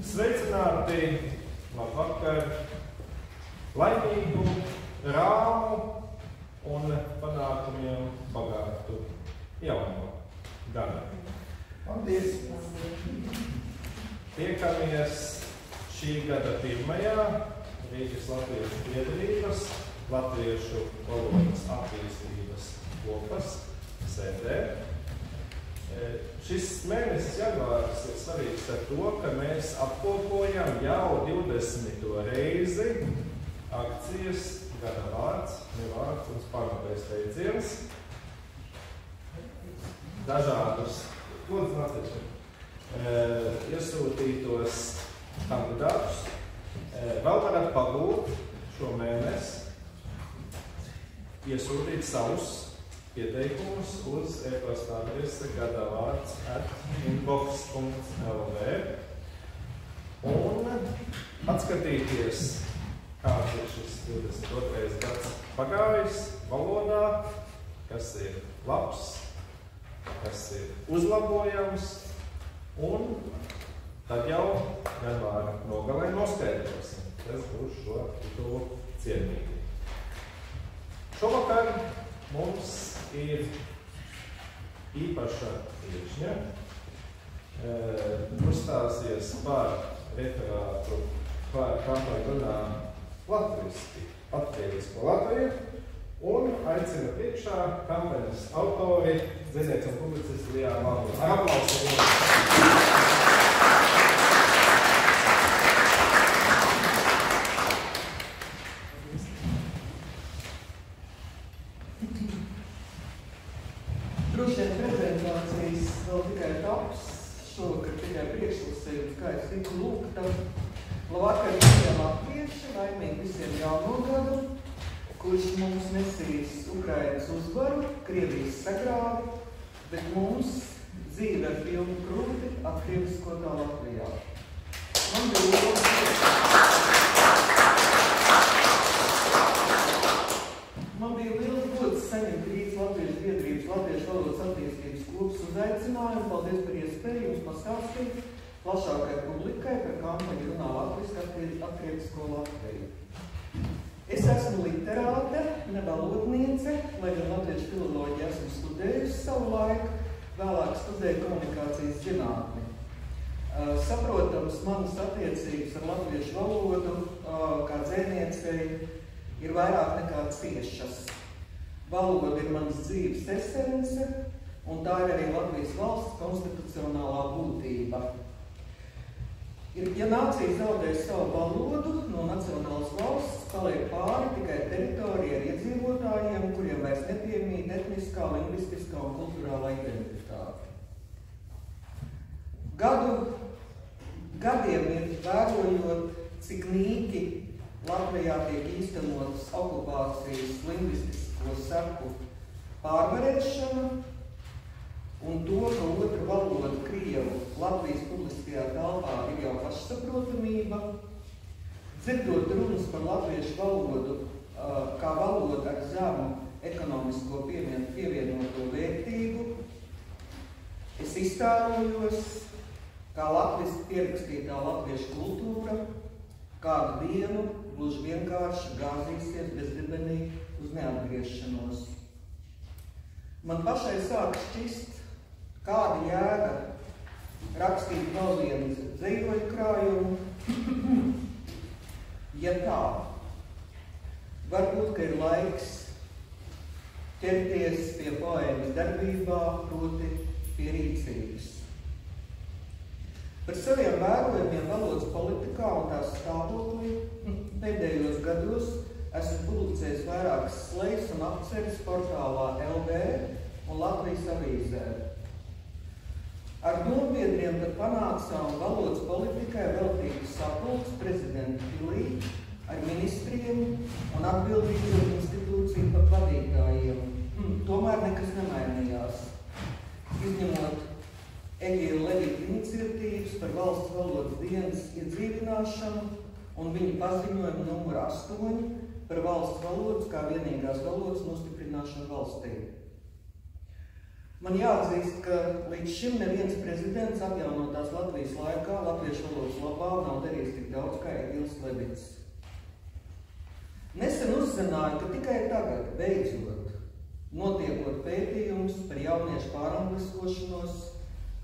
Sveicināti, labvakar, laimīgu, rāmu un panākumiem bagātu jauno gadu. Paldies! Tiekamies šī gada pirmajā Rīgas Latviešu biedrības Latviešu valodas attīstības kopas sēdē. Šis mēnesis janvāris ir svarīgs ar to, ka mēs apkopojam jau 20. reizi akcijas Gada vārds, nevārds un spārnotais teiciens. Dažādus iesūtītos kandidātus. Vēl varat pagūt šo mēnesi, iesūtīt savus pieteikumus uz e-pasta adrese gadavārds@inbox.lv un atskatīties, kāds ir šis 22. gads pagājis valodā, kas ir labs, kas ir uzlabojams, un tad jau janvāra nogalē noskaidrosim, kas būs šo titulu cienīgi. Šovakar mums ir īpaša viešņa, uzstāsies par referātu par kampaņu runā latviski, patriotisko Latviju, un aicina priekšā kampaņas autori, dzēnieks un publicists Lijānu Malnu. Ar aplausu! Droši vien prezentācijas vēl tikai taps, šovakar tikai priekšlasījums, kā es tiku lūgta. Labvakar visiem latvieši, laimīgi visiem jauno gadu, kurš mums nesīs Ukrainas uzvaru, Krievijas sagrāvi, bet mums dzīve ar pilnu krūti atkrieviskotā Latvijā. Man bija liels gods saņemt Rīgas Latviešu biedrības Latviešu valodas attīstības kopas uzaicinājumu. Paldies par iespēju jums pastāstīt plašākai publikai par kampaņu runā latviski atkrievisko Latviju. Es esmu literāte, ne valodniece, lai gan latviešu filoloģiju esmu studējusi savu laiku, vēlāk studēju komunikācijas zinātni. Saprotams, manas attiecības ar latviešu valodu, kā dzēniecei, ir vairāk nekā ciešas. Valoda ir manas dzīves esence, un tā ir arī Latvijas valsts konstitucionālā būtība. Ja nācija zaudē savu valodu, no nacionālas valsts paliek pāri tikai teritorija ar iedzīvotājiem, kuriem vairs nepiemīt etniskā, lingvistiskā un kulturālā identitāte. Gadiem ir vērojot, cik nīki Latvijā tiek īstenotas okupācijas lingvistisko seku pārvarēšana, un to, ka otra valoda, krievu, Latvijas publiskajā telpā ir jau pašsaprotamība, dzirdot runas par latviešu valodu kā valodu ar zemu ekonomisko pievienoto vērtību, es iztēlojos, kā latviski pierakstītā latviešu kultūra kādu dienu gluži vienkārši gāzīsies bezdibenī uz neatgriešanos. Man pašai sāk šķist, kāda jēga rakstīt vēl vienu dzīvoļu krājumu, ja tā. Varbūt, ka ir laiks ķerties pie poēmas darbībā, proti pie rīcības. Par saviem vērojumiem valodas politikā un tās stāvoklī pēdējos gados esmu publicējis vairākas slejas un apceres portālā LV un Latvijas avīzē. Ar nobiedriem tad panācām valodas politikai veltīgu sapulces prezidenta pilī ar ministriem un atbildīgo institūciju vadītājiem. Tomēr nekas nemainījās, izņemot Egīla Levita iniciatīvas par valsts valodas dienas iedzīvināšanu un viņa paziņojumu numur 8 par valsts valodas kā vienīgās valodas nostiprināšanu valstī. Man jāatzīst, ka līdz šim neviens prezidents atjaunotās Latvijas laikā latviešu valodas labā nav darījis tik daudz kā Egils Levits. Nesen uzzināju, ka tikai tagad, beidzot, notiekot pētījums par jauniešu pārangliskošanos,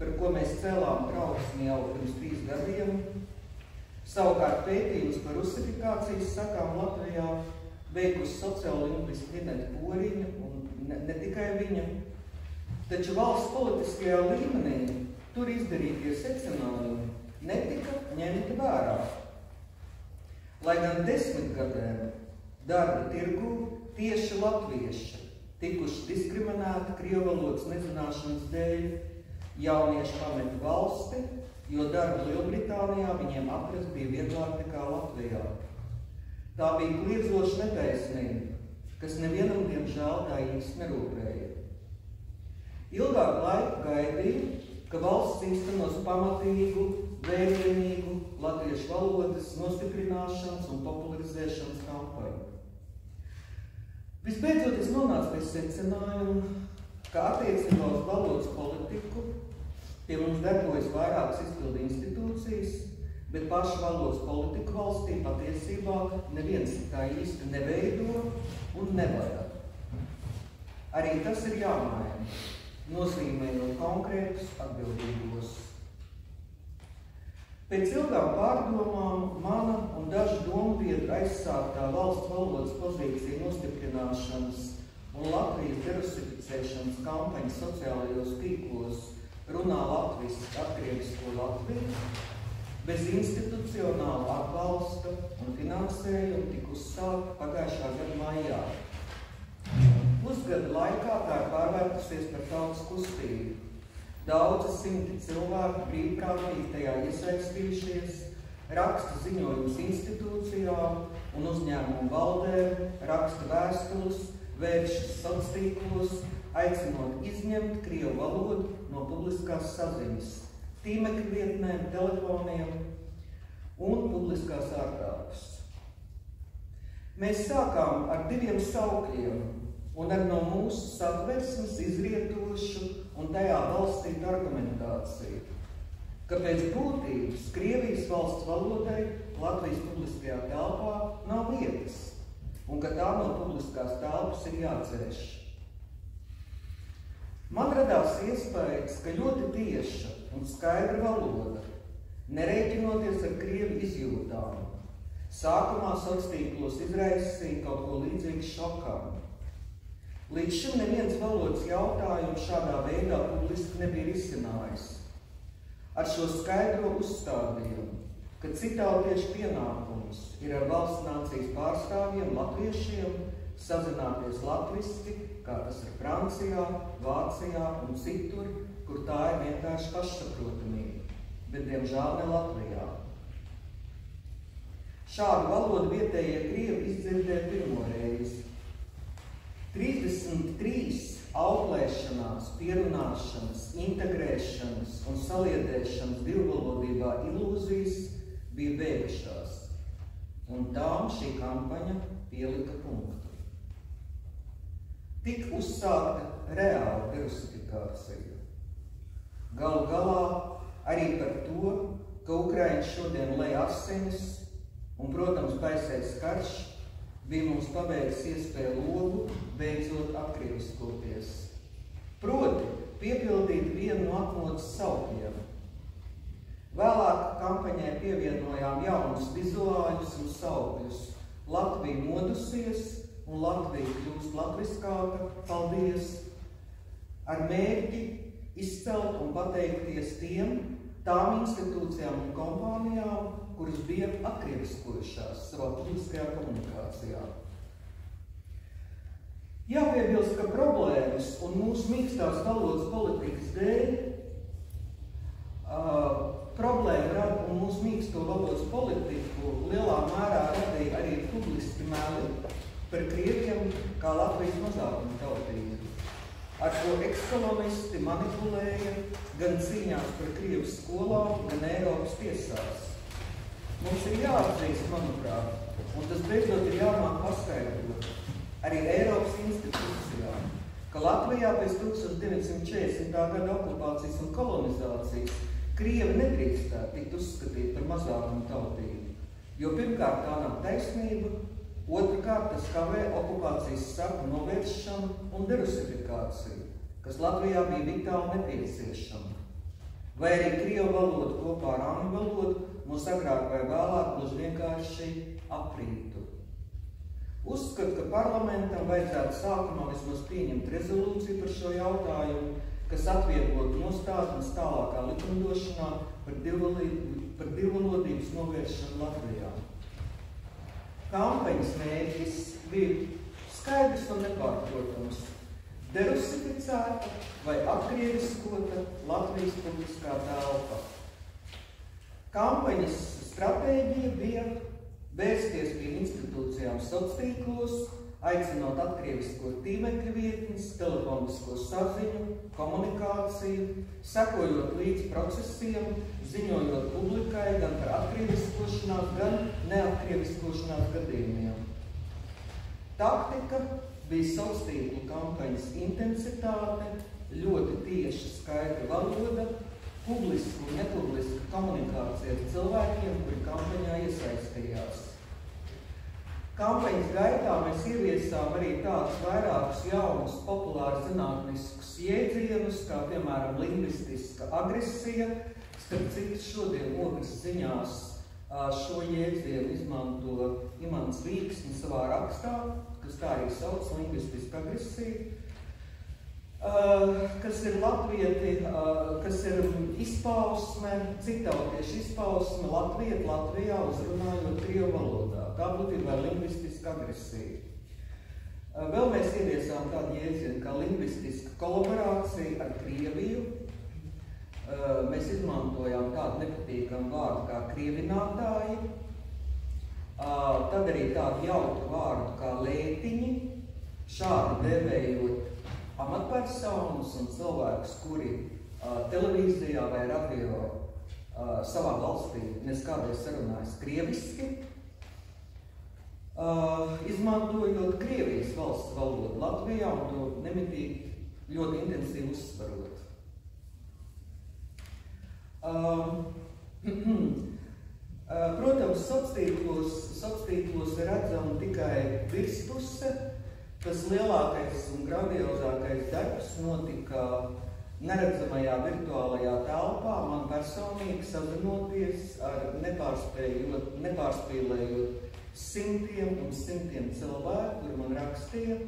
par ko mēs cēlām trauksmi jau pirms 3 gadiem, savukārt pētījums par rusifikācijas sakām Latvijā veikusi sociālingvisti Vineta Poriņa un ne tikai viņa, taču valsts politiskajā līmenī tur izdarītie secinājumi netika ņemti vērā. Lai gan 10 gadiem darba tirgū tieši latvieši tikuši diskriminēti krievu valodas nezināšanas dēļ, jaunieši pameta valsti, jo darbu Lielbritānijā viņiem atrast bija vieglāk nekā Latvijā. Tā bija kliedzoša netaisnība, kas nevienam diemžēl tā īsti nerūpēja. Ilgāku laiku gaidīju, ka valsts īstenos pamatīgu, vērienīgu latviešu valodas nostiprināšanas un popularizēšanas kampaņu. Visbeidzot, es nonācu pie secinājuma, ka attiecībā uz valodas politiku pie mums darbojas vairākas izpildu institūcijas, bet pašu valodas politiku valstī patiesībā neviens tā īsti neveido un nevada. Arī tas ir jāmaina, nozīmējot konkrētus atbildīgos. Pēc ilgām pārdomām mana un dažu dombiedru aizsāktā valsts valodas pozīciju nostiprināšanas un Latvijas derusificēšanas kampaņa sociālajos tīklos runā latviski atkrievisko Latviju, bez institucionāla atbalsta un finansējuma tika uzsākta pagājušā gada maijā. Pusgada laikā tā ir pārvērtusies par tautas kustību. Daudzi simti cilvēku brīvprātīgi tajā iesaistījušies, raksta ziņojumus institūcijām un uzņēmumu valdēm, raksta vēstules, vēršas sociālos, aicinot izņemt krievu valodu no publiskās saziņas, tīmekļa vietnēm, telefoniem un publiskās ārkārtas. Mēs sākām ar 2 saukļiem un ar no mūsu satversmes izrietošu un tajā balstītu argumentāciju, ka pēc būtības Krievijas valsts valodai Latvijas publiskajā telpā nav vietas un ka tā no publiskās telpas ir jādzēš. Man radās iespējas, ka ļoti tieša un skaidra valoda, nerēķinoties ar krievu izjūtām, sākumā sociālos izraisīja kaut ko līdzīgu šokam. Līdz šim neviens valodas jautājums šādā veidā publiski nebija risinājis. Ar šo skaidro uzstādījumu, ka citātiešu pienākums ir ar valsts nācijas pārstāvjiem, latviešiem, sazināties latviski, kā tas ir Francijā, Vācijā un citur, kur tā ir vienkārši pašsaprotamība, bet diemžēl ne Latvijā. Šādu valodu vietējie krievi izdzirdēja pirmo reizi. 33 auklēšanās, pierunāšanas, integrēšanas un saliedēšanas divvalodībā ilūzijas bija beigušās, un tām šī kampaņa pielika punktu. Tik uzsākta reāla derusifikācija. Galu galā arī par to, ka Ukraiņš šodien lej asinis un, protams, baisais karš, bija mums paveicis iespēju logu beidzot atkrieviskoties. Proti, piepildīt vienu no atmodas saukļiem. Vēlāk kampaņai pievienojām jaunus vizuāļus un saukļus. Latvija modusies un Latvija kļūst latviskāka, paldies, ar mērķi izcelt un pateikties tām institūcijām un kompānijām, kuras bija atkrieviskojušās savā publiskajā komunikācijā. Jāpiebilst, ka problēmas un mūsu mīkstās valodas politikas dēļ problēma rada un mūsu mīksto valodas politiku lielā mērā radīja arī publiski meli par krieviem kā Latvijas mazākuma tautību, ar ko ekskolonisti manipulēja gan cīņās par krievu skolām, gan Eiropas tiesās. Mums ir jāatzīst, manuprāt, un tas beidzot ir jāmāk paskaidrot arī Eiropas institūcijām, ka Latvijā pēc 1940. Gada okupācijas un kolonizācijas krievi nedrīkstētu tikt uzskatīt par mazākumu tautību, jo pirmkārt tā nav taisnība, otrkārt tas kavē okupācijas seku novēršanu un derusifikāciju, kas Latvijā bija vitāli nepieciešama. Vai arī krievu valoda kopā ar angļu valodu mūs agrāk vai vēlāk gluži vienkārši aprītu. Uzskatu, ka parlamentam vajadzētu sākumā vismaz pieņemt rezolūciju par šo jautājumu, kas atvieglotu nostādnes tālākā likumdošanā par divvalodības novēršanu Latvijā. Kampaņas mērķis bija skaidrs un nepārprotams – derusificēta vai atkrieviskota Latvijas publiskā telpa. Kampaņas stratēģija bija vērsties pie institūcijām sociālos, aicinot atkrieviskot tīmekļa vietnes, telefonisko saziņu, komunikāciju, sekojot līdz procesiem, ziņojot publikai gan par atkrieviskošanās, gan neatkrieviskošanās gadījumiem. Taktika bija sociālo kampaņas intensitāte, ļoti tieša skaidra valoda, publiska un nepubliska komunikācija ar cilvēkiem, kuri kampaņā iesaistījās. Kampaņas gaitā mēs ieviesām arī tādus vairākus jaunus populāri zinātniskus jēdzienus, kā piemēram lingvistiska agresija. Starp citu, šodien Ogres ziņās šo jēdzienu izmanto Imants Vīksnis savā rakstā, kas tā arī sauc lingvistiska agresija, kas ir latvieti, kas ir izpausme, citautiešu izpausme Latvijā uzrunājot krievu valodā. Tā būtībā ir lingvistiska agresija. Vēl mēs ieviesām tādu jēdzienu kā lingvistiska kolaborācija ar Krieviju. Mēs izmantojām tādu nepatīkamu vārdu kā krievinātāji. Tad arī tādu jautru vārdu kā lētiņi, šādi devējot amatpersonas un cilvēkus, kuri televīzijā vai radio savā valstī neskādreiz sarunājas krieviski, izmantojot Krievijas valsts valodu Latvijā un to nemitīgi ļoti intensīvi uzsvarot. Protams, sociālos ir redzama tikai virspuse, tas lielākais un grandiozākais darbs notika neredzamajā virtuālajā telpā, man personīgi sazinoties ar nepārspīlējot simtiem un simtiem cilvēku, kuri man rakstīja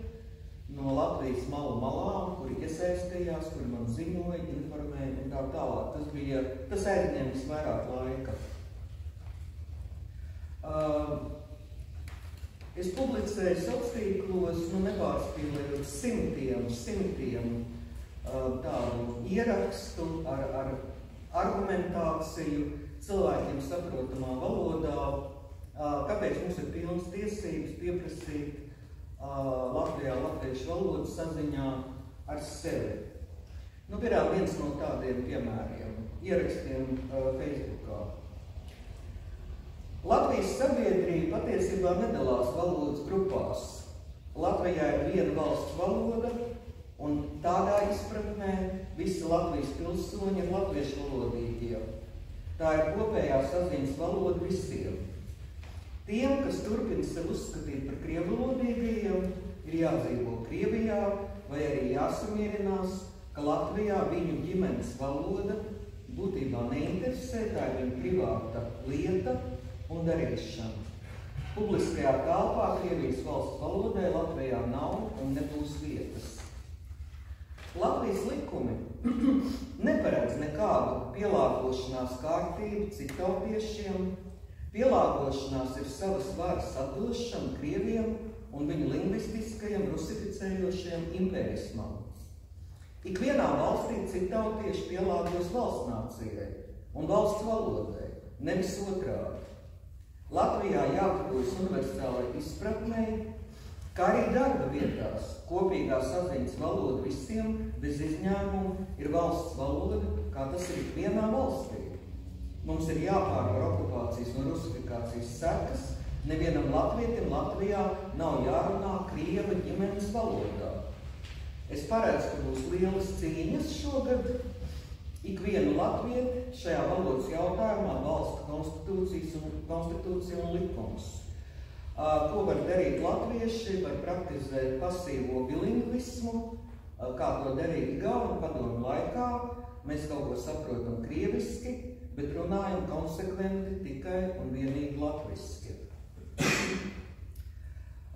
no Latvijas malu malām, kuri iesaistījās, kuri man ziņoja, informēja un tā tālāk. Tas aizņēmis vairāk laika. Es publicēju sociālos, nepārspīlējot simtiem tādu ierakstu ar argumentāciju cilvēkiem saprotamā valodā, kāpēc mums ir pilnas tiesības pieprasīt Latvijā latviešu valodu saziņā ar sevi. Piemēram, viens no tādiem piemēriem, ierakstiem Facebookā. Latvijas sabiedrība patiesībā nedalās valodas grupās. Latvijā ir viena valsts valoda, un tādā izpratnē visi Latvijas pilsoņi ir latviešu valodīgie. Tā ir kopējā saziņas valoda visiem. Tiem, kas turpina sevi uzskatīt par krievvalodīgajiem, ir jādzīvo Krievijā vai arī jāsamierinās, ka Latvijā viņu ģimenes valoda būtībā neinteresē, tā ir viņa privāta lieta un darīšana. Publiskajā telpā Krievijas valsts valodai Latvijā nav un nebūs vietas. Latvijas likumi neparedz nekādu pielāgošanās kārtību citautiešiem. Pielāgošanās ir savas varas atdošana Krieviem un viņu lingvistiskajam rusificējošajam impērismam. Ikvienā valstī citautieši pielāgos valsts nācijai un valsts valodai, nevis otrādi. Latvijā jātuvojas universālai izpratnei, kā arī darba vietās kopīgā saziņas valoda visiem bez izņēmumu ir valsts valoda, kā tas ir ikvienā valstī. Mums ir jāpārvar okupācijas un rusifikācijas sekas, nevienam latvietim Latvijā nav jārunā krieva ģimenes valodā. Es paredzu, ka būs lielas cīņas šogad. Ikvienu latvieti šajā valodas jautājumā balsta konstitūcija un likums. Ko var darīt latvieši, var praktizēt pasīvo bilingvismu, kā to darīt Igaunu padomu laikā. Mēs kaut ko saprotam krieviski, bet runājam konsekventi tikai un vienīgi latviski.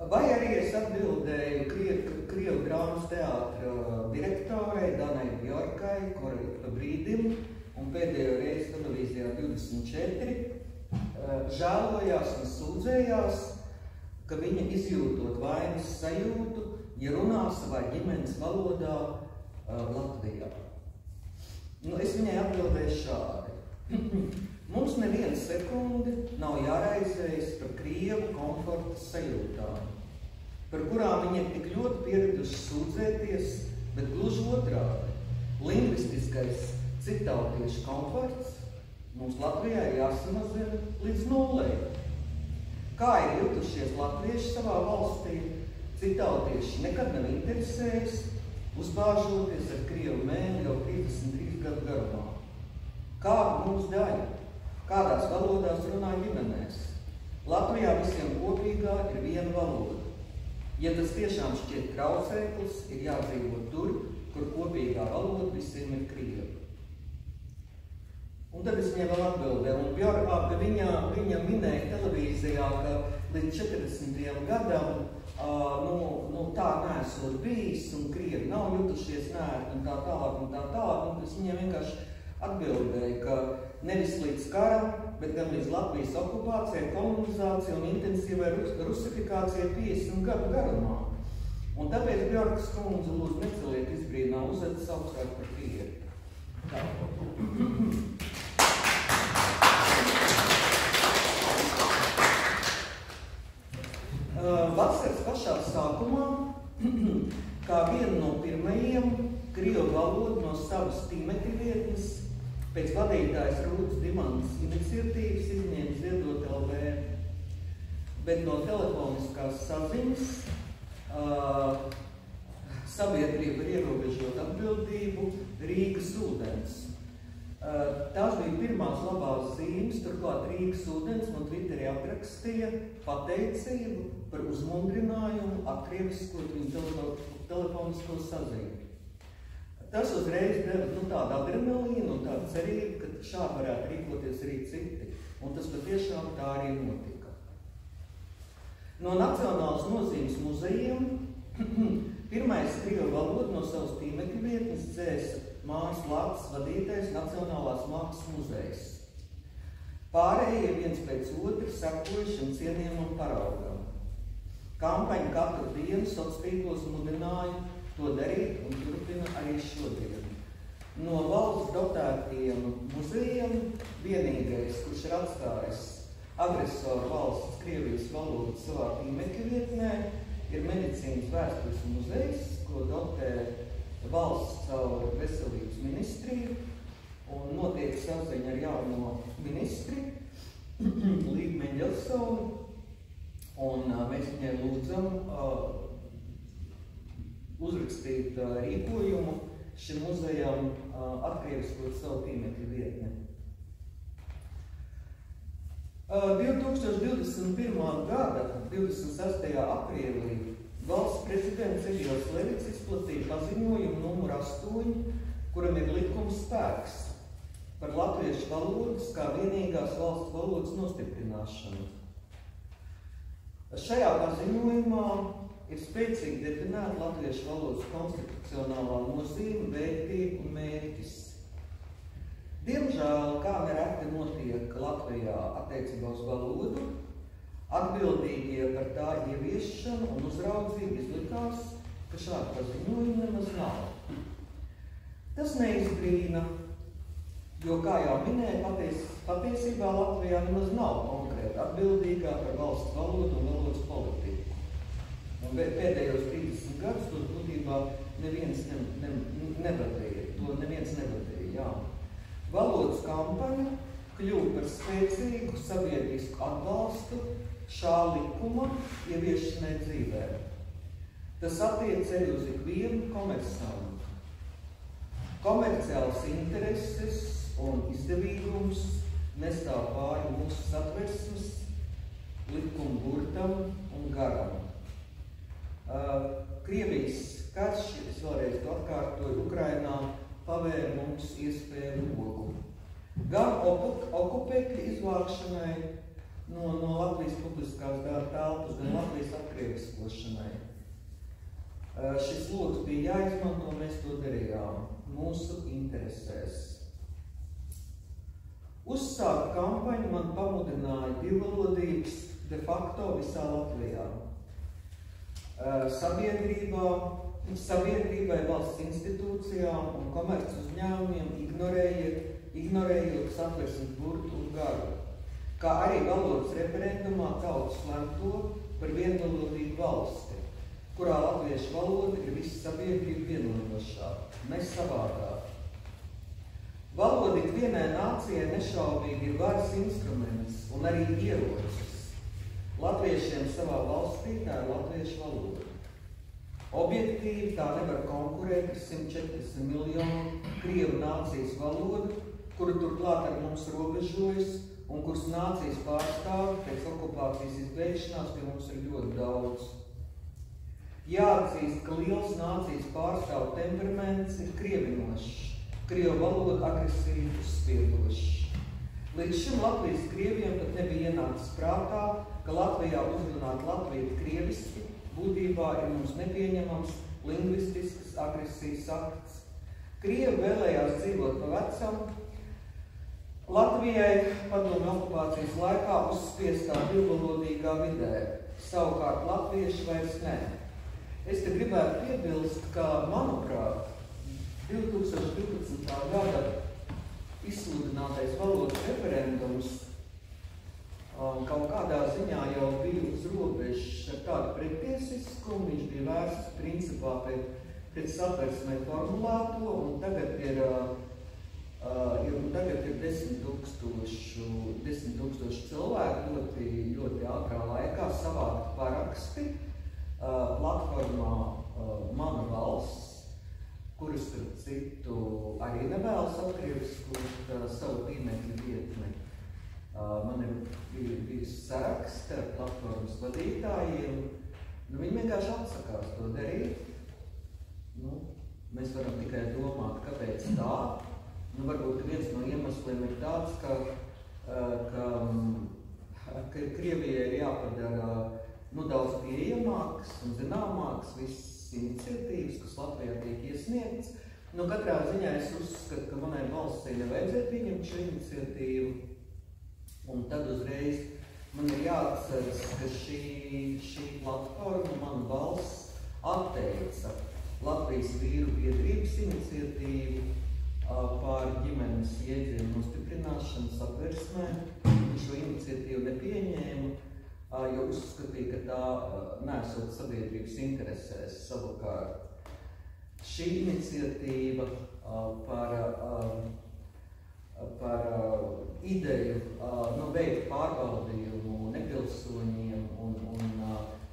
Vai arī es atbildēju Krievu drāmas teātra direktorei Danai Bjorkai, kura pa brīdim un pēdējo reizi televīzijā 24 žēlojās un sūdzējās, ka viņa izjūtot vainas sajūtu, ja runā savā ģimenes valodā Latvijā. Es viņai atbildēju šādi. Mums neviena sekundi nav jāraizējas par Krievu komforta sajūtām, par kurām viņi ir tik ļoti pieraduši sūdzēties, bet gluži otrādi. Lingvistiskais citautiešu komforts mums Latvijā ir jāsamazina līdz 0. Kā ir jutušies latvieši savā valstī, citautieši nekad nav interesējis, uzbāžoties ar Krievu mēli jau 33 gadu garumā. Kāda mums daļa? Kādās valodās runā ģimenēs? Latvijā visiem kopīgā ir viena valoda. Ja tas tiešām šķiet traucēklis, ir jādzīvo tur, kur kopīgā valoda visiem ir Krievu. Un tad es viņai vēl atbildēju, un Bjorka, viņa minēja televīzijā, ka līdz 40. gadam tā neesot bijis, un Krievi nav jutušies nērti, un tā tālāk, un es viņai vienkārši atbildēju, ka nevis līdz karam, bet gan līdz Latvijas okupācijai, kolonizācijai un intensīvai rusifikācijai 50 gadu garumā. Un tāpēc Bjorkas kundze lūdzu neceliet izbrīnā uzvedas augstāk par Krievi. Vasaras pašā sākumā, kā vienu no pirmajiem, Krievu valodu no savas tīmekļa vietnes pēc vadītājas Rūtas Dimantas iniciatīvas izņēma Ziedot LV, bet no telefoniskās saziņas sabiedrība ir ierobežot atbildību Rīgas ūdens. Tās bija pirmās labās zīmes, turklāt Rīgas ūdens man Twitterī aprakstīja pateicību par uzmundrinājumu atkrieviskot viņu telefonisko saziņu. Tas uzreiz deva tādu adrenalīnu un tādu cerību, ka šādi varētu rīkoties arī citi. Un tas patiešām tā arī notika. No nacionālas nozīmes muzejiem pirmais Krievu valodu no savas tīmekļa vietnes dzēsa Māris Lācis vadītais Nacionālās mākslas muzejs. Pārējie viens pēc otru sekojuši un cienījumam paraugam. Kampaņa katru dienu sociālos mudināja to darīt un turpina arī šodien. No valsts dotētiem muzejiem vienīgais, kurš ir atstājis agresoru valsts Krievijas valodu savā tīmekļa vietnē, ir medicīnas vēstures muzejs, ko dotē valsts caur veselības ministriju, un notiek saziņa ar jauno ministri, Līgu Meņģelsonu, un mēs viņai lūdzam uzrakstīt rīkojumu šim muzejam atkrieviskot savu tīmekļa vietni. 2021. gada 26. aprīlī valsts prezidents Egils Levits izplatīja paziņojumu numur 8, kuram ir likums spēks par latviešu valodas kā vienīgās valsts valodas nostiprināšanu. Šajā paziņojumā ir spēcīgi definēta latviešu valodas konstitucionālā nozīme, vērtība un mērķis. Diemžēl, kā nereti notiek Latvijā attiecībā uz valodu, atbildīgie par tā ieviešanu un uzraudzību izlikās, ka šāda paziņojuma nemaz nav. Tas neizbrīna, jo, kā jau minēja, patiesībā Latvijā nemaz nav konkrēti atbildīgā par valsts valodu un valodas politiku. Un pēdējos 30 gadus to būtībā neviens nevadīja, jā. Valodas kampaņa kļuva par spēcīgu sabiedrisku atbalstu šā likuma ieviešanai dzīvē. Tas attiec uz ikvienu komersantu. Komerciāls intereses un izdevīgums nestāv pāri mūsu satversmes, likuma burtam un garam. Krievijas karš, es vēlreiz to atkārtoju, Ukrainā pavēra mums iespēju logu. Gan okupēkļu izvākšanai no Latvijas publiskās darba telpas, gan Latvijas atkrieviskošanai. Šis logs bija jāizmanto, mēs to darījām mūsu interesēs. Uzsākt kampaņu man pamudināja divvalodības de facto visā Latvijā. Sabiedrībai, valsts institūcijām un komerc uzņēmumiem ignorējot satversmes burtu un garu, kā arī valodas referendumā tautas lemto par vienvalodīgu valsti, kurā latviešu valoda ir visa sabiedrība vienojošā, nesavādāk. Valoda ikvienai nācijai nešaubīgi ir varas instruments un arī ierocis. Latviešiem savā valstī tā ir latviešu valoda. Objektīvi tā nevar konkurēt ar 140 miljonu krievu nācijas valodu, kuru turklāt ar mums robežojas un kuras nācijas pārstāvi pēc okupācijas izbeigšanās pie mums ir ļoti daudz. Jāatzīst, ka liels nācijas pārstāvu temperaments ir krievinošs, krievu valoda agresīvi uzspiedošs. Līdz šim Latvijas krieviem pat nebija ienācis prātā, ka Latvijā uzrunāt latviešu krieviski būtībā ir mums nepieņemams lingvistisks agresijas akts. Krievi vēlējās dzīvot pa vecam, Latvijai padomju okupācijas laikā uzspiestā divvalodīgā vidē, savukārt latvieši vairs ne. Es te gribētu piebilst, ka, manuprāt, 2012. gada izsludinātais valodas referendums kaut kādā ziņā jau bija uz robežas ar tādu pretiesiskumu, viņš bija vērsts principā pēc satversmē formulēto, un tagad ir 10 tūkstoši cilvēku ļoti ātrā laikā savākt paraksti platformā Mana valsts, kuras, starp citu, arī nevēlas atkrieviskot savu tīmekļa vietni. Man ir bijis saraksts ar platformas vadītājiem. Viņi vienkārši atsakās to darīt. Mēs varam tikai domāt, kāpēc tā. Varbūt viens no iemesliem ir tāds, ka Krievijai ir jāpadara daudz pieejamākas un zināmākas visas iniciatīvas, kas Latvijā tiek iesniegts. Katrā ziņā es uzskatu, ka manai valstī nevajadzētu pieņemt šo iniciatīvu. Un tad uzreiz man ir jāatceras, ka šī platforma, Mana valsts, atteica Latvijas vīru biedrības iniciatīvu par ģimenes jēdzienu nostiprināšanu satversmē. Šo iniciatīvu nepieņēma, jo uzskatīja, ka tā nesot sabiedrības interesēs. Savukārt šī iniciatīva par ideju veikt pārbaudījumu nepilsoņiem un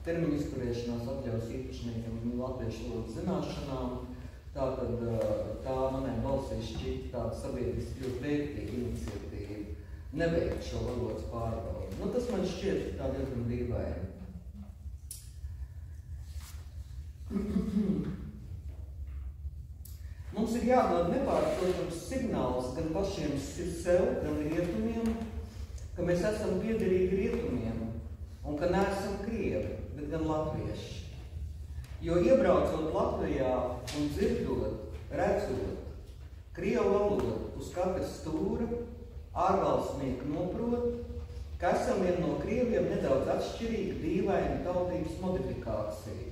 termiņu izturēšanās atļaus īpašniekiem un latviešu valodas zināšanām. Tātad tā manai valstī šķita tāda sabiedriski ļoti vērtīga iniciatīva neveikt šo valodas pārbaudi. Tas man šķiet tā diezgan dīvaini. Mums ir jādod nepārprotams signāls gan pašiem sev, gan rietumiem, ka mēs esam piederīgi rietumiem un ka neesam krievi, bet gan latvieši. Jo iebraucot Latvijā un dzirdot, redzot krievu valodu uz katra stūra, ārvalstnieki noprot, ka esam vien no krieviem nedaudz atšķirīga dīvaina tautības modifikācija,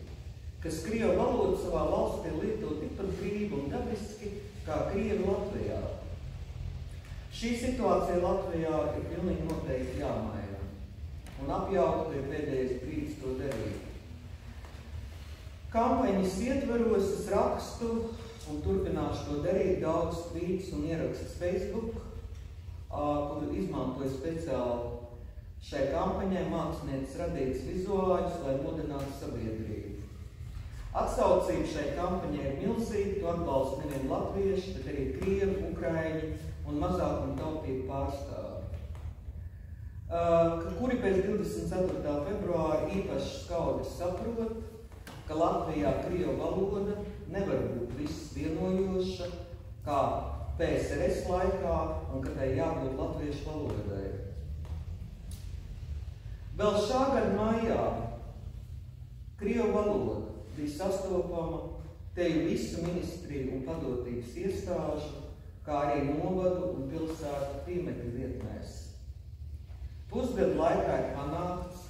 kas krievu valodu savā valstī lieto tikpat brīvi un dabiski kā krievi Latvijā. Šī situācija Latvijā ir pilnīgi noteikti jāmaina, un apjaukt ir pēdējais brīdis to darīt. Kampaņas ietveros es rakstu un turpināšu to darīt daudz tvītus un ierakstus Facebook, kur izmantoju speciāli šai kampaņai mākslinieces radītas vizuāļus, lai mudinātu sabiedrību. Atsaucība šai kampaņai ir milzīga, to atbalsta nevien latvieši, bet arī krievi, ukraiņi un mazākumu tautību pārstāvi. Kuri pēc 24. februāra īpaši skaudri saprot, ka Latvijā krievu valoda nevar būt viss vienojoša, kā PSRS laikā, un ka tai jābūt latviešu valodai. Vēl šā gada maijā krievu valoda bija sastopama teju visu ministriju un padotības iestāžu, kā arī novadu un pilsētu tīmekļa vietnēs. Pusgadu laikā ir panākts,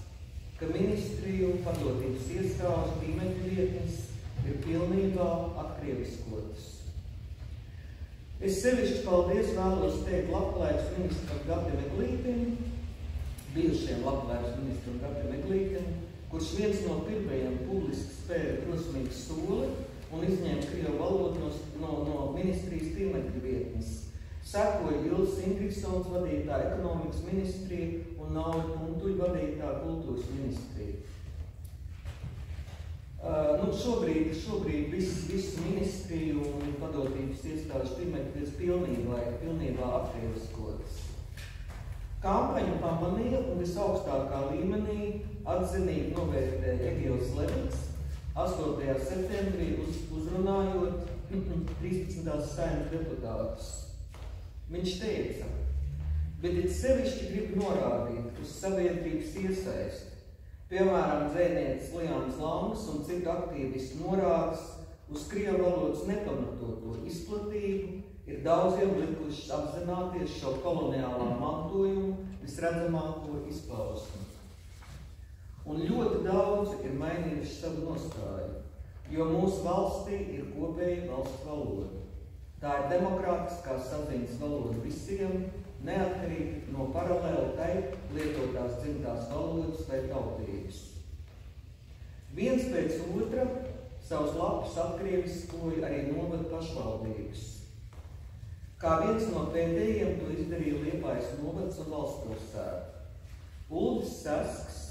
ka ministriju un padotības iestāžu tīmekļa vietnes ir pilnībā atkrieviskotas. Es sevišķi paldies vēlos teikt Labklājības ministram Gatim Eglītim, bijušajam Labklājības ministram Gatim Eglītim, kurš viens no pirmajiem publiski spēja drosmīgu soli un izņēma krievu valodu no ministrijas tīmekļa vietnes. Sekoja Ilves Ingriksons vadītā ekonomikas ministrija un Nauri Puntuļa vadītā kultūras ministrija. Šobrīd visu ministriju un padotības iestāžu tīmekļas pilnībā atkrieviskotas. Kampaņu pamanīja un visaugstākā līmenī atzinīgi novērtēja Egils Levits 8. septembrī uzrunājot 13. Saeimas deputātus. Viņš teica, bet it sevišķi grib norādīt uz sabiedrības iesaisti. Piemēram, dzēnietis Liāns Langs un citu aktīvistu norādes uz krievu valodas nepamatoto izplatību ir daudziem likuši apzināties šo koloniālā mantojumu visredzamāko izpausmi. Un ļoti daudzi ir mainījuši savu nostāju, jo mūsu valstī ir kopēja valsts valoda. Tā ir demokrātiskā saziņas valoda visiem, neatkarīgi no paralēli tai lietotās dzimtās valodas vai tautības. Viens pēc otra savus lapus atkrieviskoja arī novada pašvaldības. Kā viens no pēdējiem to izdarīja Liepājas novads un valsts pilsēta. Uldis Sasks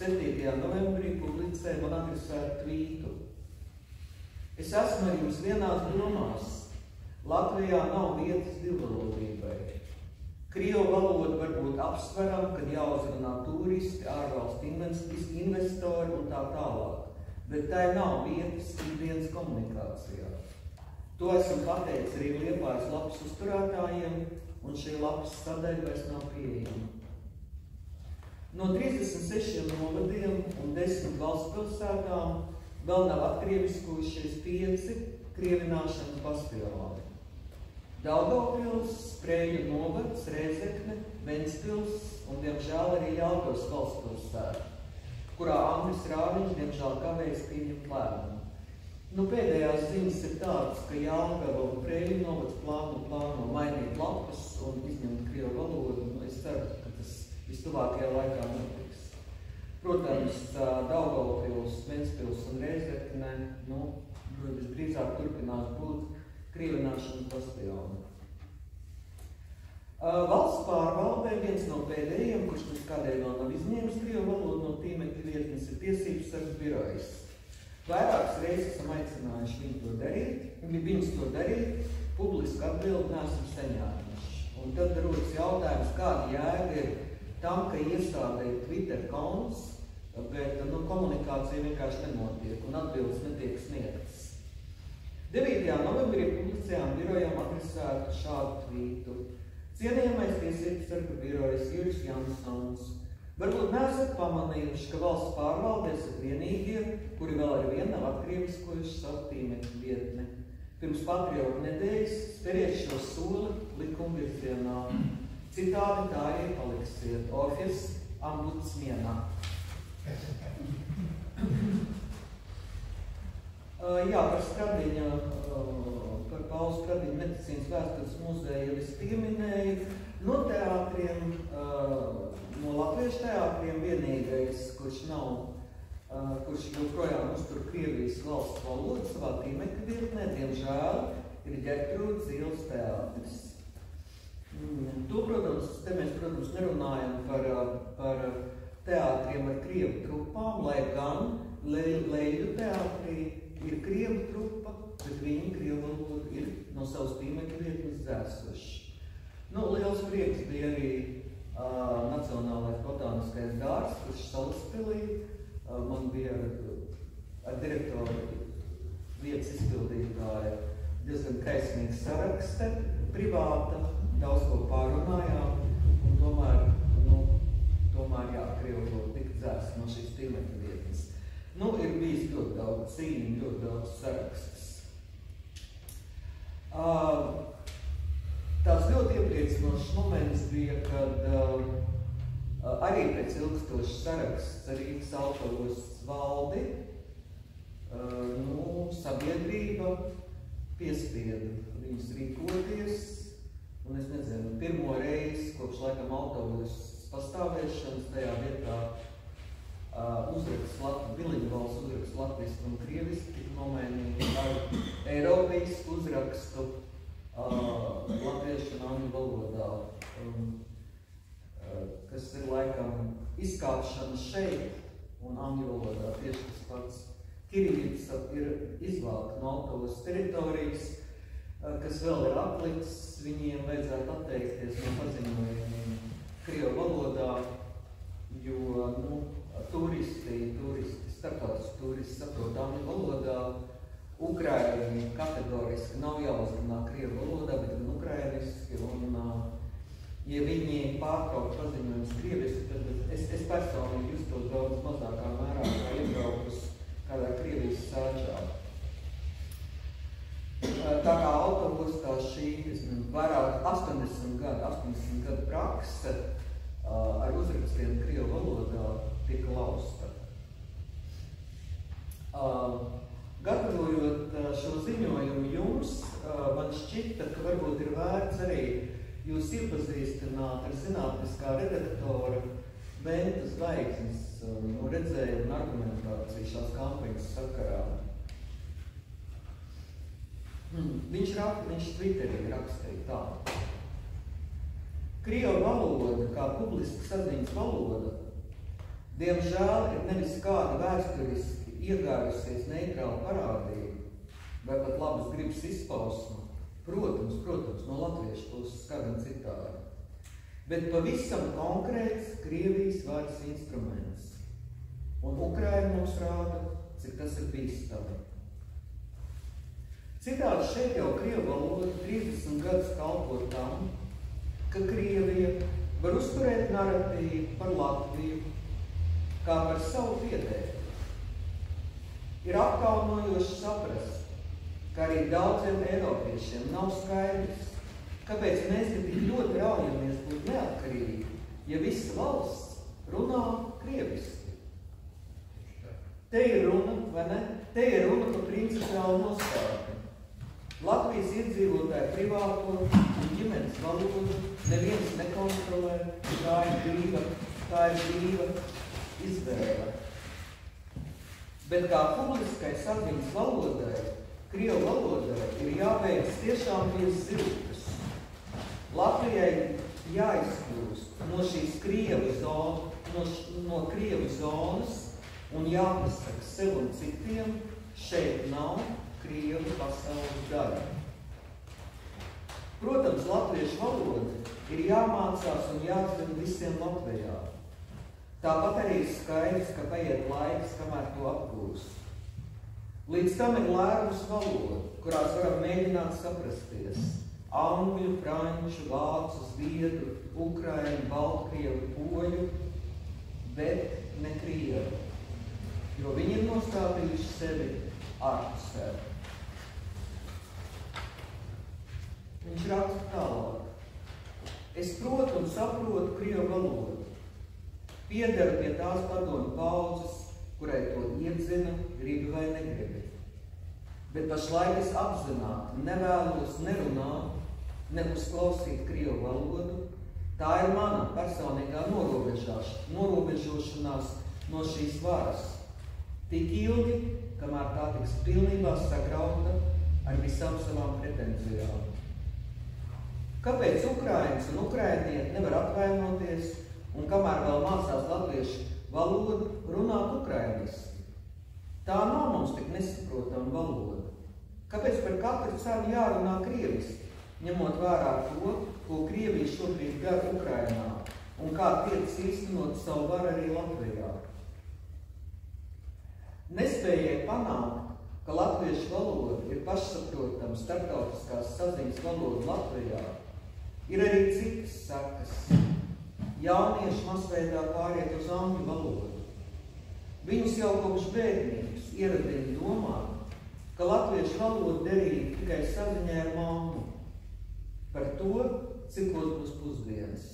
7. novembrī publicēja man adresētu tvītu. Es esmu ar jums vienās domās. Latvijā nav vietas divvalodībai. Krievu valoda var būt apsverama, kad jāuzrunā turisti, ārvalstu investori un tā tālāk, bet tai nav vietas ikdienas komunikācijā. To esam pateicis arī Liepājas lapas uzturētājiem, un šī lapas sadaļa vairs nav pieejama. No 36 novadiem un 10 valsts pilsētām vēl nav atkrieviskojušies 5 krievināšanas bastioni. Daugavpils, Sprēļu novads, Rēzekne, Ventspils un, diemžēl, arī Jelgavas valsts pilsēta, kurā Andris Rāviņš, diemžēl, kavējas pieņemt lēmumu. Pēdējās ziņas ir tādas, ka Jelgava un Sprēļu novads plāno mainīt lapas un izņemt krievu valodu. Es ceru, ka tas vistuvākajā laikā notiks. Protams, Daugavpils, Ventspils un Rēzekne, visdrīzāk turpinās būt krievināšanas bastioni. Valsts pārvaldē viens no pēdējiem, kurš kādēļ vēl nav izņēmis krievu valodu no tīmekļa vietnes, ir Tiesības sargas birojas. Vairākas reizes esam aicinājuši viņus to darīt, publiski atbildi neesam saņēmuši. Un tad rodas jautājums, kāda jēga ir tam, ka iestādē ir Twitter konts, bet komunikācija vienkārši nenotiek un atbildes netiek sniegtas. 9. novembrī publicējām birojām adresētu šādu tvītu. Cienījamais Tiesības sarga birojas Juris Jansons. Varbūt neesat pamanījuši, ka valsts pārvaldēs ir vienīgie, kuri vēl ar vienu nav atkrieviskojuši savu tīmekļa vietni. Pirms patriotu nedēļas speriet šo soli likuma virzienā. Citādi tā arī paliksiet. Orfis ombudsmienā. Par Paulu Stradiņa medicīnas vēstures muzeju jau es pieminēju. No teātriem, no latviešu teātriem vienīgais, kurš joprojām uztur Krievijas valsts valodu savā tīmekļa vietnē, diemžēl, ir Ģertrūdes ielas teātris. Te mēs, protams, nerunājam par teātriem ar krievu trupām, lai gan Leļu teātrī ir krievu trupa, bet viņi krievu valodu ir no savas tīmekļa vietnes dzēsuši. Nu, liels prieks bija arī Nacionālais botāniskais dārzs, kurš Salaspilī. Man bija ar direktoru vietas izpildītāja diezgan kaismīga sarakste, privāta, daudz ko pārunājām, un tomēr jā, krievu valoda tika dzēsta no šīs tīmekļa vietnes. Nu, ir bijis ļoti daudz cīņu, ļoti daudz sarakstus. Tās ļoti iepriecinošs moments bija, kad arī pēc ilgstošas saraksts ar Rīgas autobusas valdi sabiedrība piespieda viņus rīkoties, un es nezinu, pirmo reizi, kopš laikam autobusas pastāvēšanas tajā vietā bilinguāls uzraksts latviski un krieviski tika nomainīti ar eiropeisku uzrakstu latviešu un angļu valodā, kas ir laikam izkāpšana šeit un angļu valodā tieši tas pats. Kirillīca ir izvēlta no autobusas teritorijas, kas vēl ir atlicis, viņiem vajadzētu atteikties no paziņojumiem krievu valodā, jo turisti, starptautiski turisti saprot angļu valodā, ukraini kategoriski nav jāuzrunā krievu valodā, bet gan ukrainiski, un ja viņi pārtrauc paziņojumus krieviski, tad es personīgi justos daudz mazākā mērā, kā iebraukus kādā Krievijas sēžā. Tā kā autobusā šī, vairāk 80 gadu prakse ar uzrakstiem krievu valodā tika lausta. Gatavojot šo ziņojumu jums, man šķita, ka varbūt ir vērts arī jūs iepazīstināt ar zinātniskā redaktora Benta Zvaigznes redzējumu un argumentāciju šās kampaņas sakarā. Viņš Twitterī rakstīja tā. Krievu valoda, kā publiska saziņas valoda, diemžēl ir nevis kāda vēsturiski iegājusies neitrāla parādība, vai pat labas gribas izpausma, protams, no latviešu puses kā gan citādi, bet pavisam konkrēts Krievijas varas instruments. Un Ukraina mums rāda, cik tas ir bīstami. Citādi šeit jau krievu valoda 30 gadus kalpo tam, ka Krievija var uzturēt naratīvu par Latviju kā par savu pieteiku. Ir apkaunojoši saprast, ka arī daudziem eiropiešiem nav skaidrs, kāpēc mēs tik ļoti raujamies būt neatkarīgi, ja visa valsts runā krieviski. Te ir runa, vai ne? Te ir runa par principiālu nostāju. Latvijas iedzīvotāju privāto un ģimenes valodu neviens nekontrolē, tā ir brīva izvēle. Bet kā publiskai saziņas valodai, krievu valodai ir jāveic tiešām viens zilkas. Latvijai jāizkļūst no šīs no krievu zonas un jāpasaka sev un citiem, šeit nav krievu pasaules daļa. Protams, latviešu valoda ir jāmācās un jāatzina visiem Latvijā. Tāpat arī skaidrs, ka paiet laiks, kamēr to apgūst. Līdz tam ir lērums valoda, kurās varam mēģināt saprasties. Angļu, franču, vācu, zviedru, ukraiņu, baltkrievu, poļu, bet ne krievu, jo viņi ir nostādījuši sevi ārpusē. Viņš raksta tālāk. Es protu un saprotu krievu valodu. Piederu pie tās padomu paudzes, kurai to iedzina, gribi vai negribi. Bet pašlaik es apzināti nevēlos nerunāt, neuzklausīt krievu valodu. Tā ir mana personīgā norobežošanās no šīs varas. Tik ilgi, kamēr tā tiks pilnībā sagrauta ar visām savām pretenzijām. Kāpēc ukraiņas un ukrainieti nevar atvainoties un kamēr vēl mācās latviešu valodu, runāt ukrainiski? Tā nav mums tik nesaprotama valoda. Kāpēc par katru cenu jārunā krieviski, ņemot vērā to, ko Krievija šobrīd dara Ukrainā un kā tiecas īstenot savu varu arī Latvijā? Nespējai panākt, ka latviešu valoda ir pašsaprotama starptautiskās saziņas valoda Latvijā, ir arī citas sekas. Jaunieši masveidā pāriet uz angļu valodu. Viņus jau kopš bērnības ieradina domāt, ka latviešu valoda derīga tikai saziņai ar mammu. Par to, cikos būs pusdienas.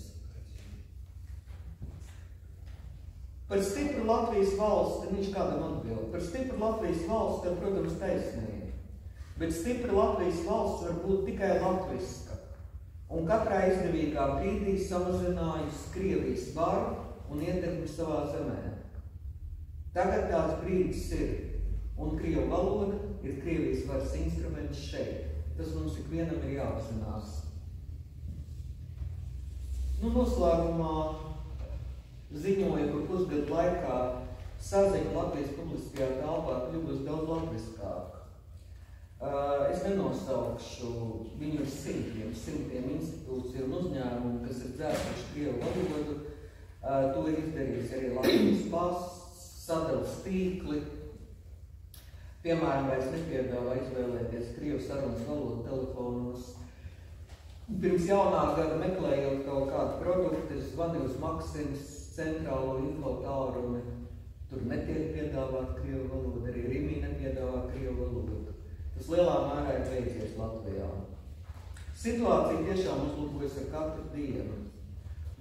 Par stipru Latvijas valsti, viņš kādam atbild, par stipru Latvijas valsti, tad, protams, taisnība. Bet stipra Latvijas valsts var būt tikai latviska. Un katrā izdevīgā brīdī samazinājusi Krievijas varu un ietekmi savā zemē. Tagad tāds brīdis ir, un krievu valoda ir Krievijas varas instruments šeit. Tas mums ikvienam ir jāapzinās. Noslēgumā ziņoja, ka pusgadu laikā saziņa Latvijas publiskajā telpā kļuvusi daudz latviskāk. Es nenosaukšu, viņu ir simtiem institūciju un uzņēmumu, kas ir dzēsuši krievu valodu. To ir izdarījis arī Latvijas pasts, sadales tīkli. Piemēram, vairs nepiedāvā izvēlēties krievu sarunas valodu telefonos. Pirms jaunā gada meklējot kaut kādu produktu, es zvanīju uz Maksimas centrālo infotālruni. Tur netiek piedāvāt krievu valodu, arī Rimī nepiedāvā krievu valodu. Tas lielā mērā ir beidzies Latvijā. Situācija tiešām uzlabojas ar katru dienu,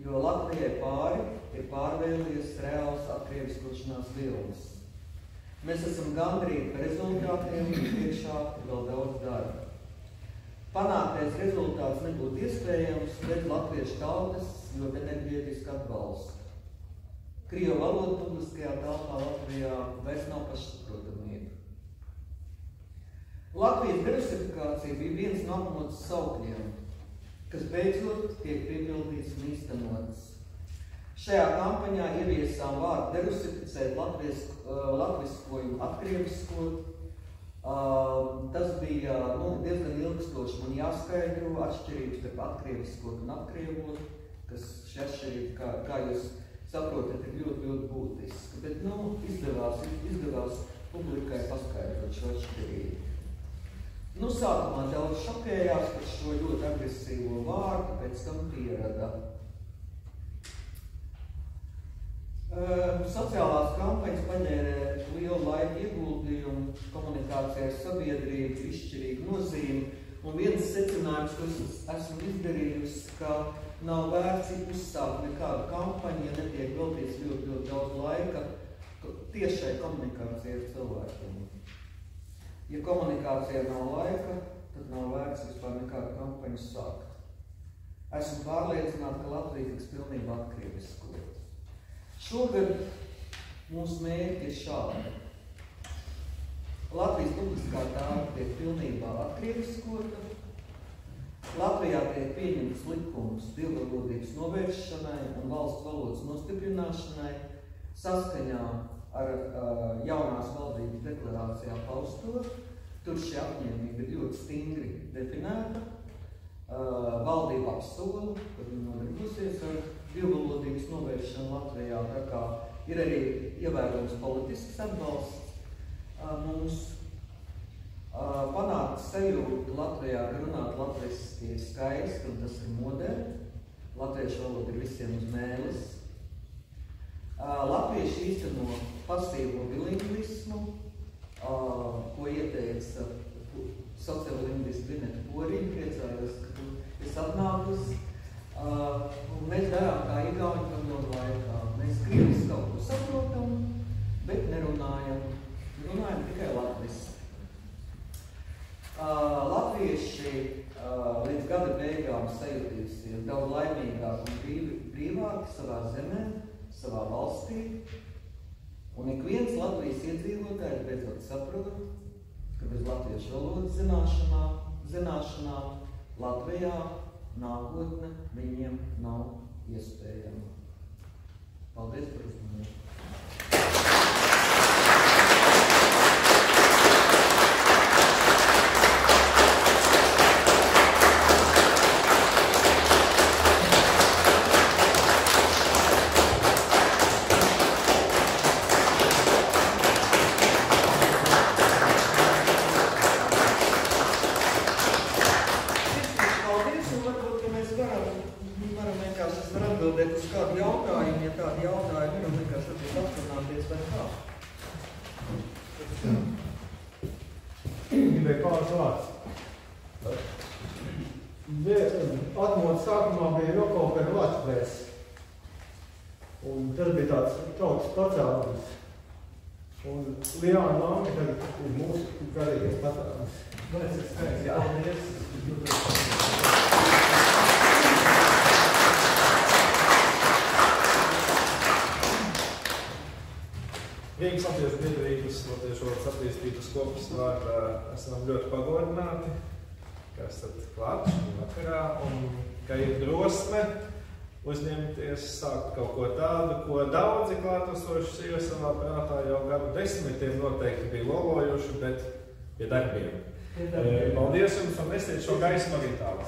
jo Latvijai pāri ir pārvēlies reāls atkrieviskošanās vilnis. Mēs esam gandrīz par rezultātiem, un priekšā ir vēl daudz darba. Panāktais rezultāts nebūtu iespējams bez latviešu tautas ļoti enerģētiska atbalsta. Krievu valoda publiskajā telpā Latvijā vairs nav pašsaprotamība. Latvijas derusifikācija bija viens no apmodas saukļiem, kas beidzot tiek piepildīts un īstenots. Šajā kampaņā ieviesām vārdu derusificēt latviskojumu atkrieviskot. Tas bija diezgan ilgstoši man jāskaidro atšķirības starp atkrieviskot un atkrievot, kas šī atšķirība, kā jūs saprotat, ir ļoti būtiska. Bet, izdevās publikai paskaidrot šo atšķirību. Sākumā daudz šokējās par šo ļoti agresīvo vārdu, pēc tam pierada. Sociālās kampaņas paņēra lielu laiku ieguldījumu, komunikācijā ar sabiedrību, izšķirīgu nozīmi, un viens secinājums, ko es esmu izdarījusi, ka nav vērts uzsākt nekādu kampaņu, ja netiek veltīts ļoti daudz laika tiešai komunikācijai ar cilvēkiem. Ja komunikācijai nav laika, tad nav vērts vispār nekādu kampaņu sākt. Esmu pārliecināta, ka Latvija tiks pilnībā atkrieviskota. Šogad mūsu mērķi ir šādi. Latvijas publiskā telpa tiek pilnībā atkrieviskota. Latvijā tiek pieņemts likums divvalodības novēršanai un valsts valodas nostiprināšanai saskaņā ar jaunās valdības deklarācijā pausto. Tur šī apņēmība ir ļoti stingri definēta. Valdība apsola, ka viņi nodarbosies ar divvalodības novēršanu Latvijā, tā kā ir arī ievērojams politisks atbalsts mums. Panākt sajūtu Latvijā, ka runāt latviski ir skaisti, un tas ir moderni. Latviešu valoda ir visiem uz mēles. Latvieši īsteno pasīvo bilingvismu, ko ieteica sociālingvists Vineta Poriņa. Priecājos, ka tu esi atnākusi. Mēs darām kā igauņu padomu laikā. Mēs krieviski kaut ko saprotam, bet nerunājam. Runājam tikai latviski. Latvieši līdz gada beigām sajutīsies daudz laimīgāk un brīvāki savā zemē, savā valstī. Un ik viens Latvijas iedzīvotājs beidzot saprot, ka bez latviešu valodas zināšanām Latvijā nākotne viņiem nav iespējama. Paldies par uzmanību! sākumā bija nokopēna Latvijas. Un tas bija tāds tautas pacēlums. Un Liāna Lanka tagad ir mūsu garīgais patērums. Paldies! Rīgas latviešu biedrības latviešu attīstības kopas vārdā esam ļoti pagodināti, ka esat klāt šī vakarā un ka ir drosme uzņemties sākt kaut ko tādu, ko daudzi klātesoši sieva savā prātā jau gadu desmitiem noteikti bija lolojuši, bet pie darbiem. Paldies jums un nesiet šo gaismu arī tālāk.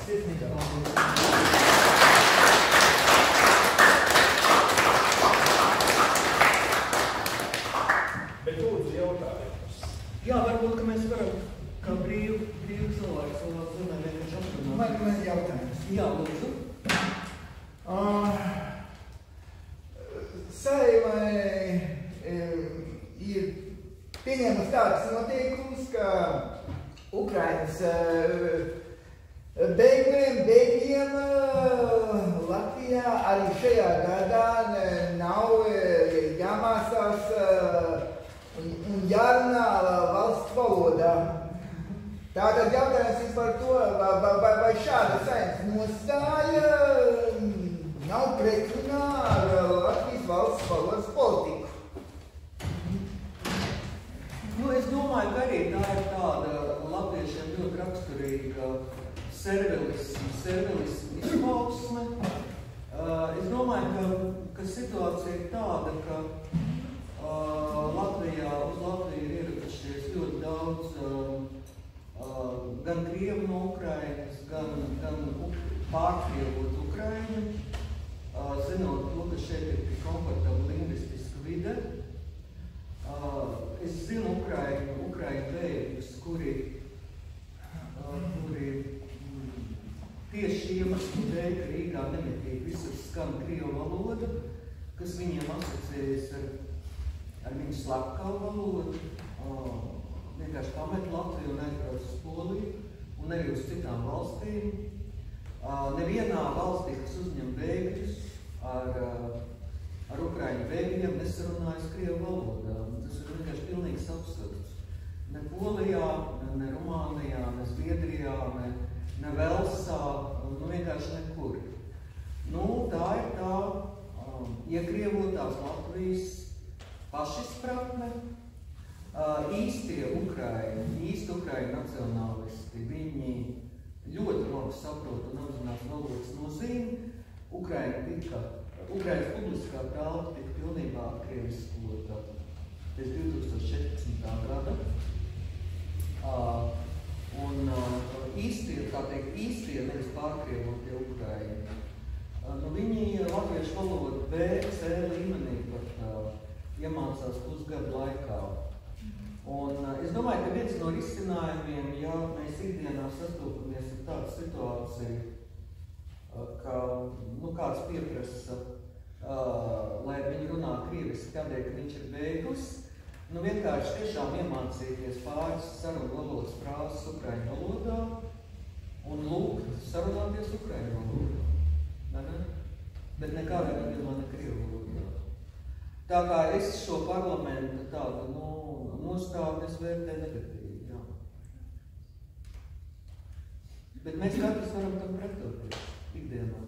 Bet lūdzu jautājumus. Jā, varbūt, ka mēs varam kā brīvu cilvēku savā zunā vienkārši aprunāt. Man jautājums. Jā, lūdzu. Saeimai ir pieņēmusi tādas noteikumus, ka Ukrainas bēgļiem Latvijā arī šajā gadā nav jāmācās un jārunā valsts valodā. Tātad jautājums ir par to, vai šāda saimnes nostāja nav pretrunā ar Latvijas valsts valodas politiku. Nu, es domāju, ka arī tā ir tāda latviešiem ļoti raksturīga servilismu izpausme. Es domāju, ka situācija ir tāda, ka Latvijā uz Latviju ir ieradušies ļoti daudz gan krievu no Ukrainas, gan pārkrievot Ukraiņu, zinot to, ka šeit ir tik komfortabla lingvistiska vide. Es zinu Ukraiņu bēgļus, kuri tieši iemeslu dēļ, ka Rīgā nemitīgi visur skan krievu valoda, kas viņiem asociējas ar viņu slepkavu valodu, vienkārši pamet Latviju un aizbrauc uz Poliju un arī uz citām valstīm. Nevienā valstī, kas uzņem bēgļus ar Ukraiņu bēgļiem, nesarunājas krievu valodā. Tas ir vienkārši pilnīgs absurds. Ne Polijā, ne Rumānijā, ne Zviedrijā, ne Velsā, vienkārši nekur. Nu, tā ir tā iekrievotās Latvijas pašizpratne. Īsti Ukraiņu nacionālisti, viņi ļoti labi saprot un apzinās valodas nozīmi. Ukrainas publiskā telpa tika pilnībā atkrieviskota pēc 2014. gada. Un īstie nevis pārkrievotie Ukraiņi. Viņi latviešu valodu B, C līmenī pat iemācās pusgadu laikā. Un es domāju, ka viens no risinājumiem, ja mēs ikdienā sastopamies ar tādu situāciju, ka kāds pieprasa, lai viņi runā krieviski tādēļ, ka viņš ir bēglis, vienkārši tiešām iemācīties pāris sarunu valodas frāzes ukraiņu valodā un lūgt sarunāties ukraiņu valodā. Bet nekādā gadījumā ne krievu valodā. Tā kā es šo parlamentu tādu nostādi vērtēju negatīvi, jā. Bet mēs katrs varam tam pretoties ikdienā.